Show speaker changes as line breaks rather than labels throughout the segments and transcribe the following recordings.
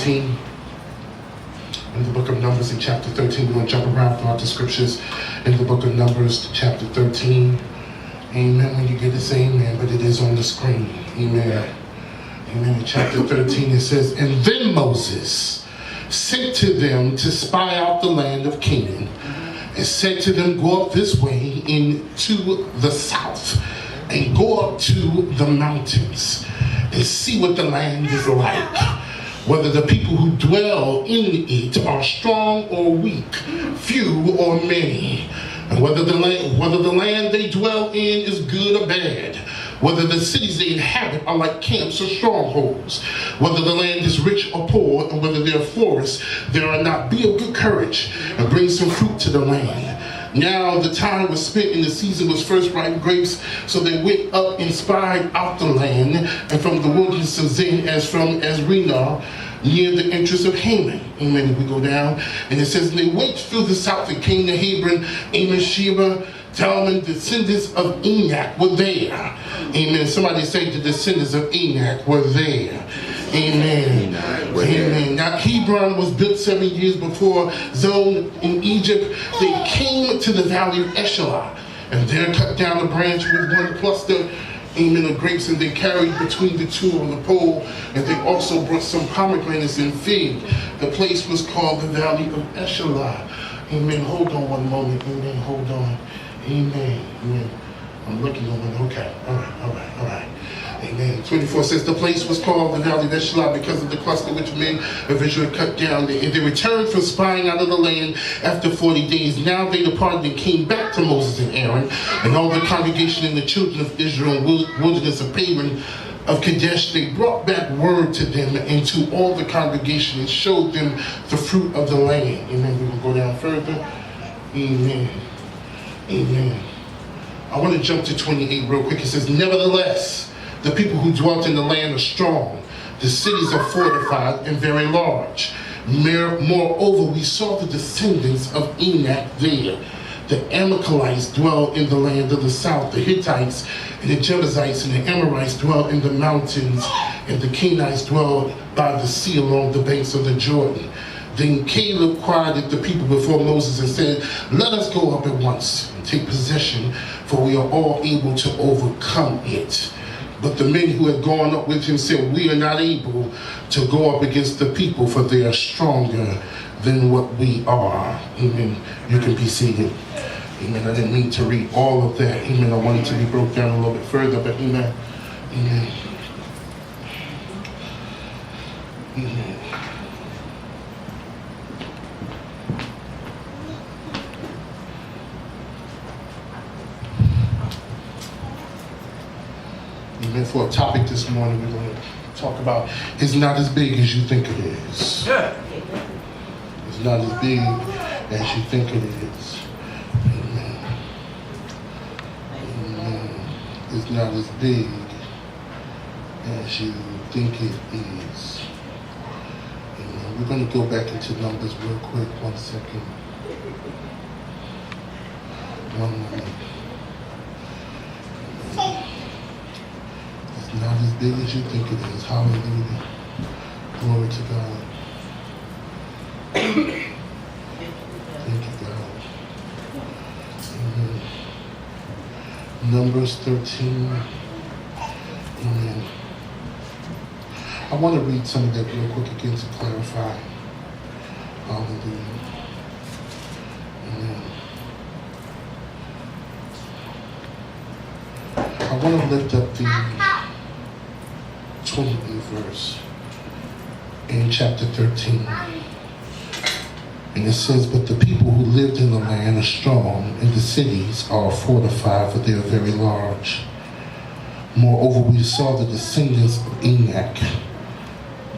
13. In the book of Numbers, in chapter 13, we're going to jump around throughout the scriptures. In the book of Numbers, chapter 13. Amen. When you get it, say amen, but it is on the screen. Amen. Amen. In chapter 13, it says, "And then Moses sent to them to spy out the land of Canaan, and said to them, Go up this way into the south, and go up to the mountains, and see what the land is like, whether the people who dwell in it are strong or weak, few or many, and whether the land they dwell in is good or bad, whether the cities they inhabit are like camps or strongholds, whether the land is rich or poor, and whether there are forests there are not. Be of good courage and bring some fruit to the land." Now the time was spent and the season was first ripe grapes, so they went up and spied out the land, and from the wilderness of Zin as from Asrinah, near the entrance of Haman. Amen. We go down, and it says, "They went through the south and came to Hebron, Amen, Sheba, Talman, descendants of Enoch were there." Amen. Somebody say the descendants of Enoch were there. Amen. Amen. Now Hebron was built 7 years before Zon in Egypt. They came to the valley of Eshelah, and there cut down a branch with one cluster, amen, of grapes, and they carried between the two on the pole, and they also brought some pomegranates and fig. The place was called the valley of Eshelah. Amen. Hold on one moment. Amen. Hold on. Amen. Amen. I'm looking on it. Okay. All right. Amen. 24 says, "The place was called the valley of Eshelah because of the cluster which men of Israel cut down. And they returned from spying out of the land after 40 days. Now they departed and came back to Moses and Aaron and all the congregation and the children of Israel in the wilderness of Paran of Kadesh. They brought back word to them and to all the congregation and showed them the fruit of the land." Amen. We will go down further. Amen. Amen. I want to jump to 28 real quick. It says, "Nevertheless, the people who dwelt in the land are strong. The cities are fortified and very large. Moreover, we saw the descendants of Enoch there. The Amalekites dwell in the land of the south. The Hittites and the Jebusites and the Amorites dwell in the mountains. And the Canaanites dwell by the sea along the banks of the Jordan." Then Caleb quieted the people before Moses and said, "Let us go up at once and take possession, for we are all able to overcome it." But the men who had gone up with him said, "We are not able to go up against the people, for they are stronger than what we are." Amen. You can be seated. Amen. I didn't mean to read all of that. Amen. I wanted to be broke down a little bit further, but amen. Amen. Amen. Amen. For a topic this morning, we're going to talk about it's not as big as you think it is. Yeah. It's not as big as you think it is. Amen. Amen. It's not as big as you think it is. Amen. We're going to go back into Numbers real quick. 1 second. 1 moment. Not as big as you think it is. Hallelujah. Glory to God. Thank you, God. Amen. Numbers 13. Amen. I want to read some of that real quick again to clarify. Hallelujah. Amen. I want to lift up the 20th verse in chapter 13. And it says, "But the people who lived in the land are strong, and the cities are fortified, for they are very large. Moreover, we saw the descendants of Enoch.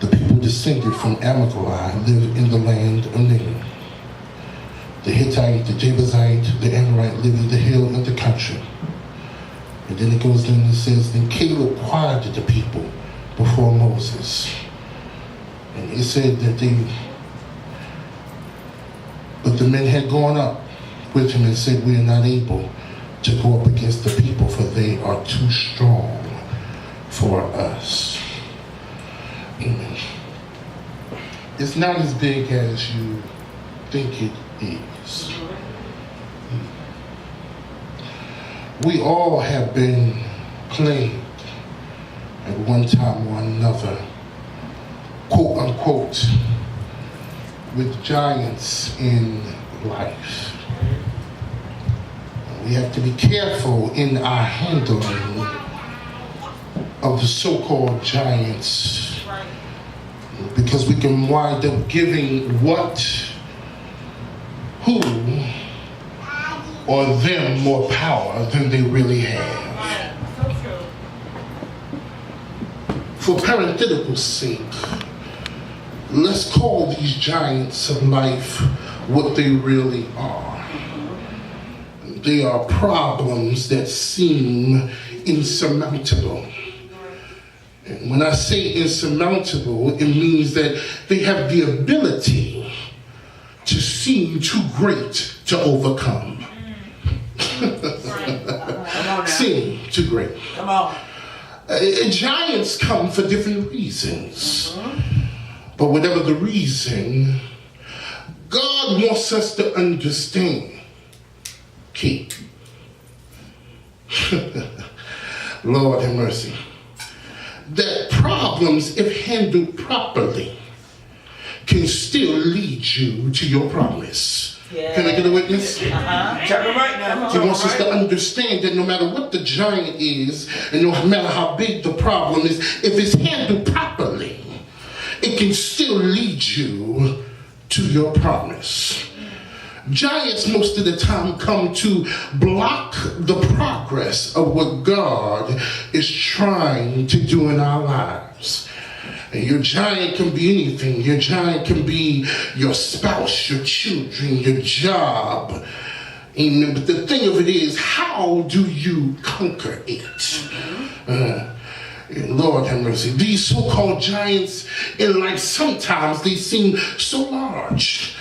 The people descended from Amalekite live in the land of Canaan. The Hittite, the Jebusite, the Amorite live in the hill and the country." And then it goes down and it says, "And Caleb quieted the people before Moses." And it said that but the men had gone up with him and said, "We are not able to go up against the people, for they are too strong for us." Amen. not as big as you think it is. We all have been plagued at one time or another, quote unquote, with giants in life. We have to be careful in our handling of the so-called giants, because we can wind up giving what, who, or them more power than they really have. For parenthetical sake, let's call these giants of life what they really are. They are problems that seem insurmountable. And when I say insurmountable, it means that they have the ability to seem too great to overcome. Seem too great.
Come on.
Giants come for different reasons. But whatever the reason, God wants us to understand. Keep. Lord have mercy. That problems, if handled properly, can still lead you to your promise. Yeah. Can I get a witness?
Check it right now.
He wants us to understand that no matter what the giant is, and no matter how big the problem is, if it's handled properly, it can still lead you to your promise. Giants most of the time come to block the progress of what God is trying to do in our lives. And your giant can be anything. Your giant can be your spouse, your children, your job. Amen. But the thing of it is, how do you conquer it? Lord have mercy. These so-called giants in life, sometimes they seem so large.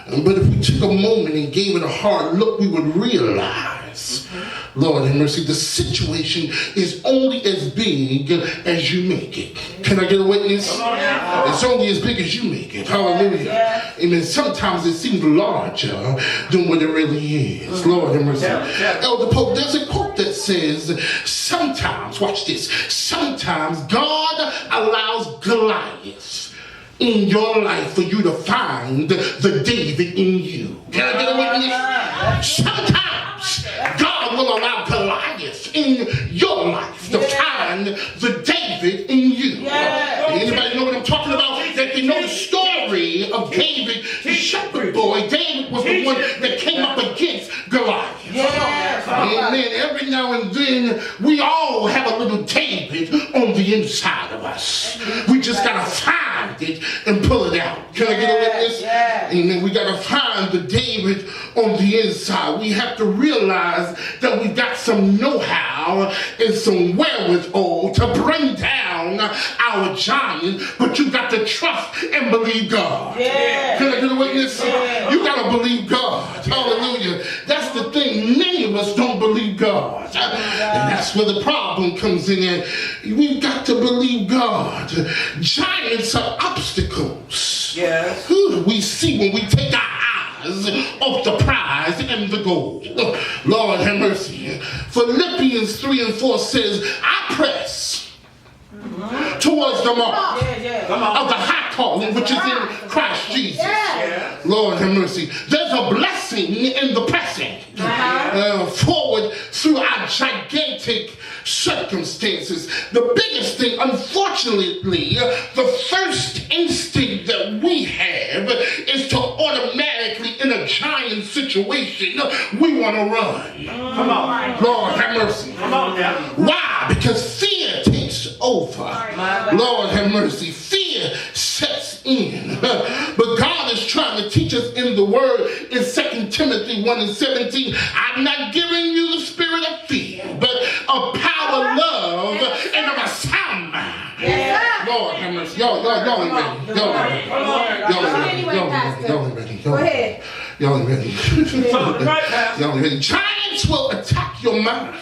But if we took a moment and gave it a hard look, we would realize, Lord have mercy, the situation is only as big as you make it. Can I get a witness? It's only as big as you make it. Hallelujah. Amen. Sometimes it seems larger than what it really is. Lord have mercy. Elder Pope, there's a quote that says, sometimes, watch this, sometimes God allows Goliath in your life for you to find the David in you. Can I get a witness? Sometimes God will allow Goliath in your life to find the David in you. Anybody know what I'm talking about? That they know the story of David, the shepherd boy. David was the one that came up against Goliath. Amen. Every now and then, we all have a little David on the inside of us. We just gotta find it and pull it out. Can I get a witness? Amen. We gotta find the David on the inside. We have to realize that we've got some know-how and some wherewithal to bring down our giant, but you got to trust and believe God. Can I get a witness? You gotta believe God. Hallelujah. That's the thing. Many of us don't believe God. And that's where the problem comes in. And we've got to believe God. Giants are obstacles. Yes. We see when we take our eyes off the prize and the goal. Lord have mercy. Philippians 3:4 says, I press towards the mark of the high calling which is in Christ Jesus. Lord have mercy. There's a blessing in the pressing forward through our gigantic circumstances. The biggest thing, unfortunately, the first instinct that we have is to automatically, in a giant situation, we want to run. Come on. Lord have mercy. Come on now. Why? Because fear takes over. Lord have mercy. Fear sets in. But God is trying to teach us in the word in 2 Timothy 1:17. I'm not giving you the spirit of fear, but of power, love, and of a sound mind. Lord have mercy. Y'all ain't ready. Y'all ain't ready. Go ahead. Y'all ain't ready. Y'all ain't ready. Giants will attack your mind.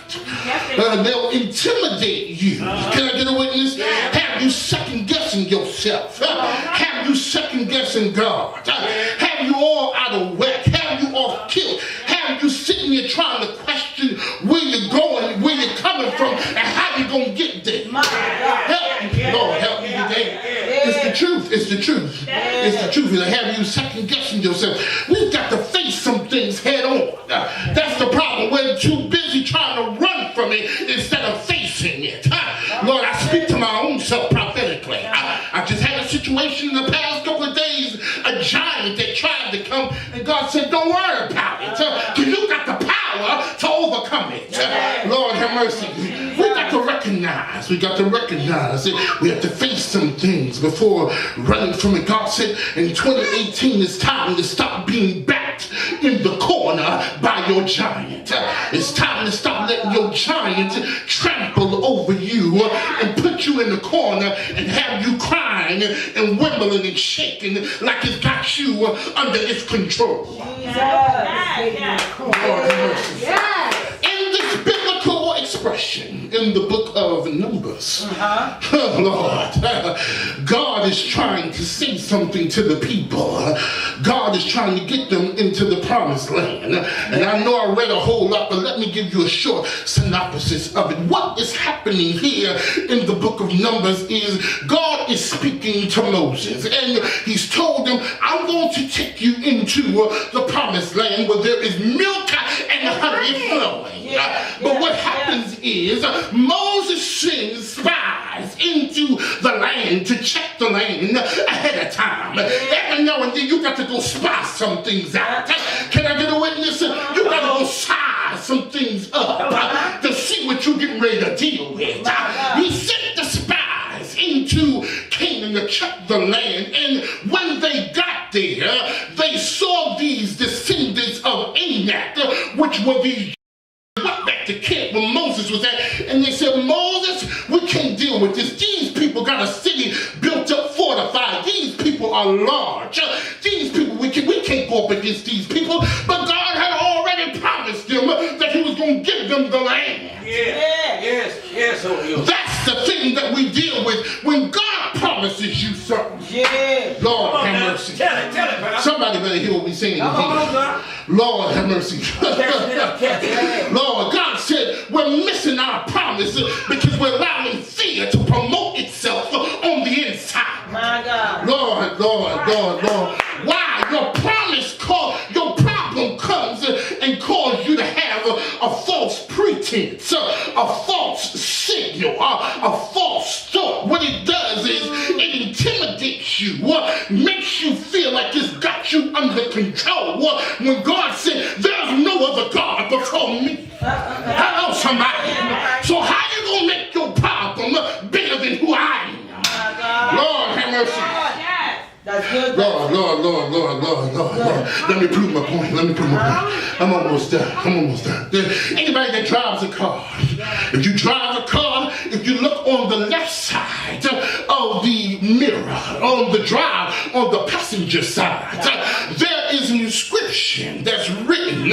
They'll intimidate you. Can I get a witness? Have you second guessing yourself? Have you second guessing God? Have you all out of whack? Have you off kilt? Have you sitting here trying to question where you're going, where you're coming from, and how you're going to get there? Help me, Lord, help me today. It's the truth. It's the truth. It's the truth. Have you second guessing yourself? We've got to face some things head on. That's the problem. We're too busy trying to run from it instead of facing it. Lord, I speak to my own self prophetically. I just had a situation in the past couple of days, a giant that tried to come, and God said, don't worry about it, because you got the power to overcome it. Lord, have mercy. We got to recognize that we have to face some things before running from it. God said in 2018, it's time to stop being backed in the corner by your giant. It's time to stop letting your giant trample over you and put you in the corner and have you crying and wimbling and shaking like it's got you under its control. In this biblical expression in the book of Numbers, Lord, God is trying to say something to the people. God is trying to get them into the promised land. And I know I read a whole lot, but let me give you a short synopsis of it. What is happening here in the book of Numbers is God is speaking to Moses, and he's told him, I'm going to take you into the promised land where there is milk and honey flowing. But what happens is Moses sends spies into the land to check the land ahead of time. Every now and then you got to go spy some things out. Can I get a witness? You got to go size some things up to see what you're getting ready to deal with. He sent the spies into Canaan to check the land, and when they got there, they saw these descendants of Anak, which were these went back to camp where Moses was at, and they said, Moses, we can't deal with this. These people got a city built up, fortified. These people are large. These people, we can't go up against these people. But God had already promised them that he was going to give them the land. Yes. That's the thing that we deal with when God promises you something. Lord, have mercy.
Tell it,
somebody better hear what we're saying. Lord, have mercy. Lord, God said we're missing our promise because we're allowing fear to promote itself on the inside.
My God.
Lord. Why? Your problem comes and causes you to have a false pretense, a false signal, a false thought. What it does is it intimidates you, makes you feel like it's got you under control. When God said, there's no other God before me. Hello, somebody. So how you going to make your problem bigger than who I am? Lord, have mercy.
That's good.
Lord. Let me prove my point. I'm almost done. Anybody that drives a car, if you drive a car, if you look on the left side of the mirror, on the passenger side, there is an inscription that's written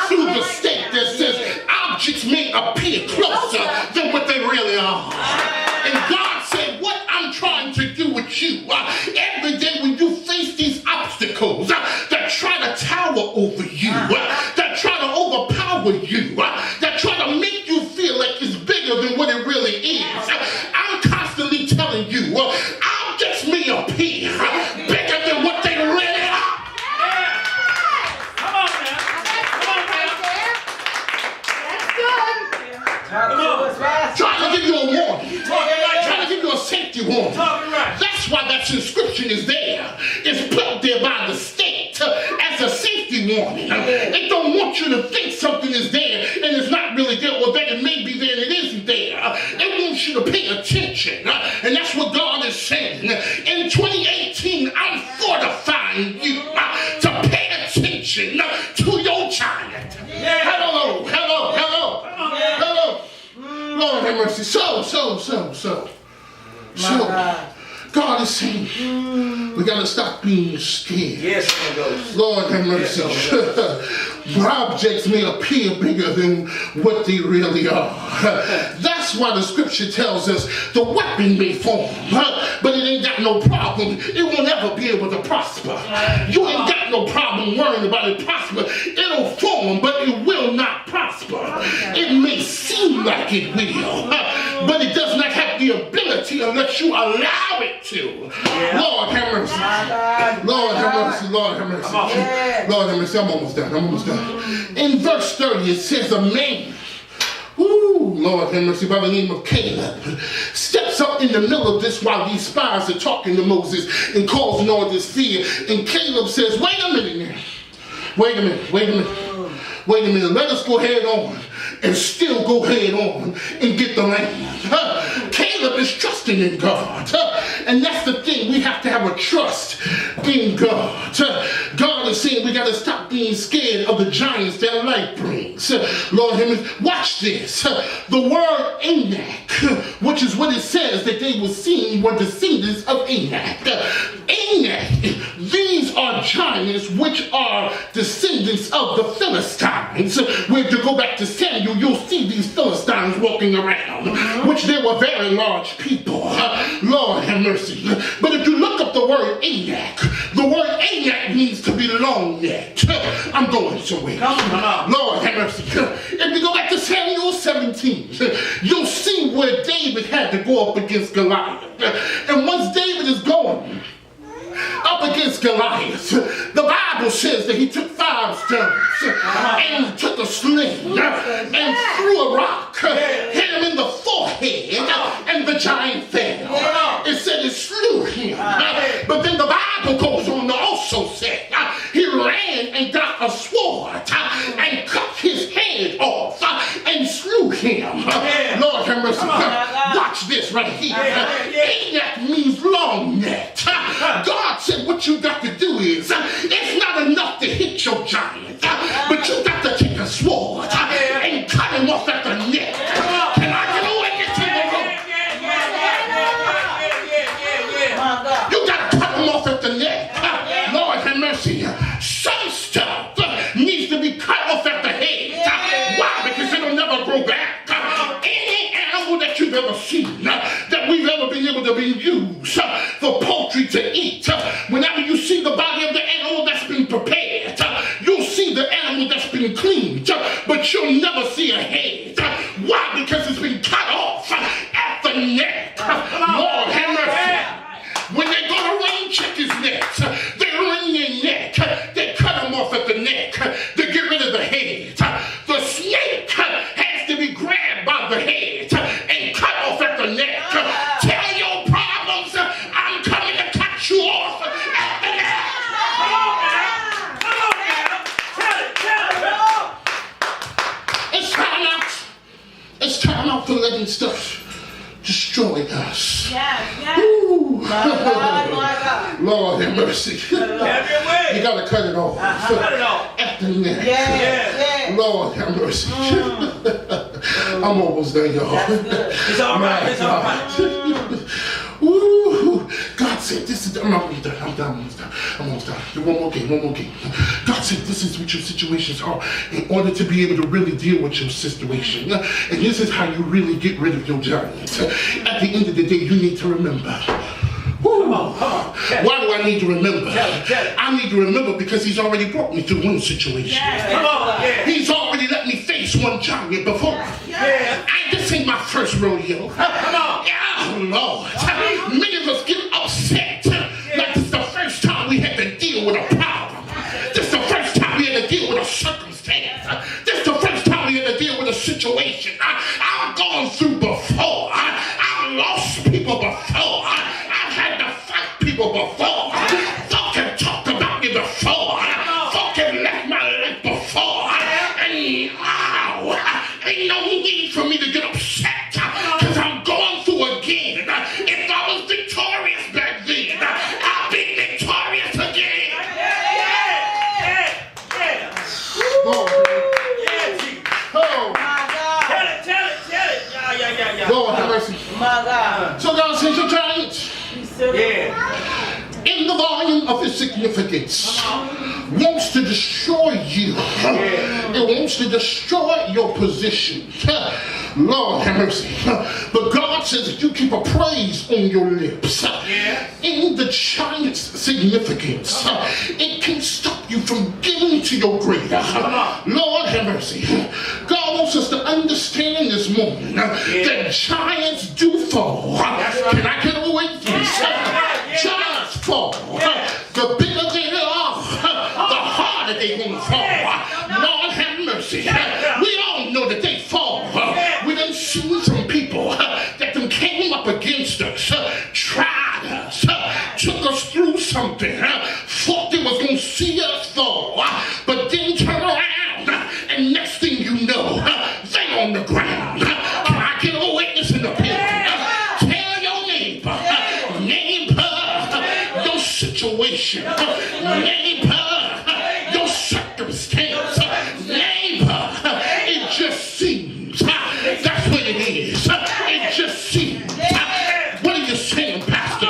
through the state that says objects may appear closer than what they really are. And God said, what I'm trying to do with you, every day when you face these obstacles that try to tower over you, that try to overpower you, that try to make you feel like it's bigger than what it really is, I'm constantly telling you, objects may appear bigger than what they really are.
Come on now.
Trying to give you a warning. Trying to give you a safety warning. That's why that inscription is there. It's put there by the state as a safety warning. They don't want you to think something is there and it's not really there, or that it may be there and it isn't there. They want you to pay attention. And that's what God is saying. In 2018, I'm fortifying you to pay attention to your giant. Hello. Lord have mercy. So. God is saying, we got to stop being scared.
Yes, Holy Ghost.
Lord have mercy. Objects may appear bigger than what they really are. That's why the scripture tells us the weapon may form, but it ain't got no problem. It won't ever be able to prosper. You ain't got no problem worrying about it prosper. It'll form, but it will not prosper. It may seem like it will, but it does not have the ability unless you allow it to. Lord have mercy. Lord have mercy. Lord have mercy. Lord have mercy. I'm almost done. In verse 30 it says a man, Lord have mercy, by the name of Caleb, steps up in the middle of this while these spies are talking to Moses and causing all this fear. And Caleb says, wait a minute now. Wait a minute. Let us go head on and still go head on and get the land. Caleb is trusting in God. And that's the thing. We have to have a trust in God. God is saying we got to stop being scared of the giants that life brings. Lord, watch this. The word Anak, which is what it says that they were seeing, were descendants of Anak. Anak, these are giants which are descendants of the Philistines. Where to go back to Samuel, you'll see these Philistines walking around, which they were very large people. Lord have mercy. But if you look up the word Anak, the word Anak means to belong yet. I'm going somewhere. Lord have mercy. If you go back to Samuel 17, you'll see where David had to go up against Goliath. And once David is going up against Goliath, the Bible says that he took 5 stones and took a sling and threw a rock, hit him in the forehead, and the giant fell. It said it slew him. But then the Bible goes on to also say he ran and got a sword and cut his head off and slew him. Lord have mercy. Watch this right here. Anak means long neck. God said what you got to do is, it's not enough to hit your giant, but you got to take a sword and cut him off at the neck. Can I get a witness in the room? You got to cut him off at the neck. Lord have mercy. Some stuff needs to be cut off at the head. Why? Because it'll never grow back. Any animal that you've ever seen, that we've ever been able to be used for poultry to eat, whenever you see the body of the animal that's been prepared, you'll see the animal that's been cleaned, but you'll never see a head. Why? Because it's been cut off at the neck. Lord have mercy. When they go to rain check his neck, they wring their neck, they cut him off at the neck to get rid of the head. The snake has to be grabbed by the head and cut off at the neck. Tell your problems, I'm coming to cut you off at the neck. It's time out. It's time out for letting stuff destroy us. Ooh.
My God.
Lord have mercy. You gotta cut it off.
Cut it off.
At the neck. Lord have mercy. I'm almost done, y'all.
It's all right. It's all right.
Ooh, God said this is, I'm almost done. One more game. God said this is what your situations are in order to be able to really deal with your situation. And this is how you really get rid of your giant. At the end of the day, you need to remember. Come on. Why do I need to remember?
Tell it.
I need to remember because he's already brought me through one situation.
Come on.
He's already let me face one giant before. This ain't my first rodeo.
Come on.
Yeah, Lord. Many of us get upset like this is the first time we had to deal with a problem. This is the first time we had to deal with a circumstance. This is the first time we had to deal with a situation. I've gone through before. I've lost people before. I've had to fight people before. Folk have talked about me before. Folk have left my life before. And ain't no need for me to get upset because I'm going through again. If I was victorious back then, I'll be victorious again. Lord,
Tell it.
Lord have mercy.
My God.
So God says your giants,
Yeah.
in the volume of its significance, wants to destroy you. It wants to destroy your position. Lord have mercy. But God says if you keep a praise on your lips, in the giant's significance, it can stop you from getting to your greater. Lord have mercy. God wants us to understand this morning that giants do fall. Can I get a witness? Giants fall. The bigger they are, the harder they won't fall. Lord have mercy. We all know that they fall. We done seen some people that them came up against us, tried us, took us through something, thought they was going to see us fall, but then turn around and next thing you know, they on the ground. Can I get a witness in the building? Tell your neighbor, your situation, neighbor, your circumstance, neighbor, it just seems, that's what it is, it just seems. What are you saying, Pastor?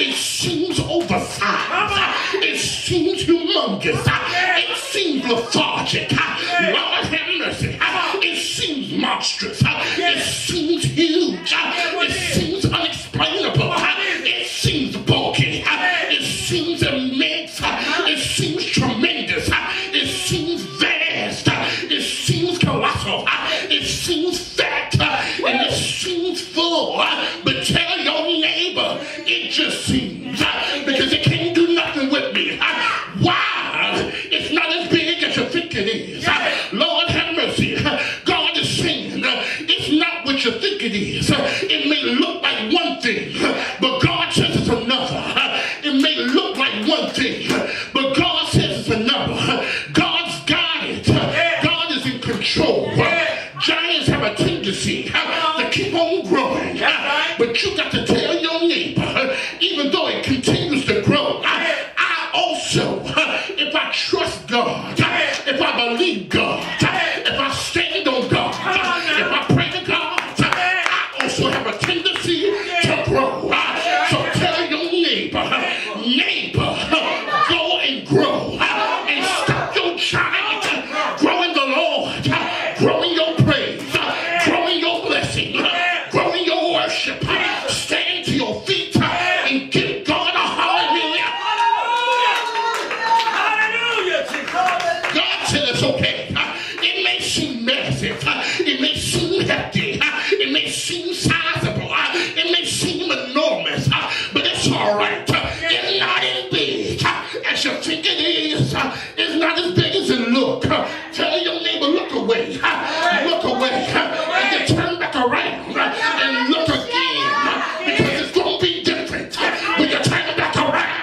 It seems oversized, it seems humongous, it seems lethargic, Lord have mercy, it seems monstrous, it seems huge, it seems unexplainable, it seems bulky, it seems immense, it seems tremendous, it seems vast, it seems colossal, it seems fat, and it seems full. But tell your neighbor, it just seems, because it can't do nothing with me. Why? It's not as big as you think it is. Lord have mercy. God is saying, it's not what you think it is. It may look like one thing, but God says it's another. It may look like one thing, but God says it's another. God's got it. God is in control. Giants have a tendency to keep on growing, but you got to tell your neighbor, even though it continues to grow, I also, if I trust God, if I believe God, if I stand on God, if I pray to God, I also have a tendency to grow. So tell your neighbor, go and grow, and stop your giant, grow in the Lord, grow in your praise, grow in your blessing, grow in your worship, stand to your feet, and give God a hallelujah. God said it's okay. It may seem massive, it may seem hefty, it may seem sizable, it may seem enormous, but it's all right. It's not as big as you think it is. It's not as big as it looks. Tell your neighbor, look away, and then turn back around and look again, because it's going to be different when you turn back around.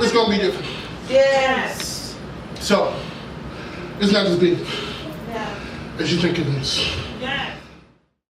It's going to be different.
Yes.
So, it's not as big as you think it is.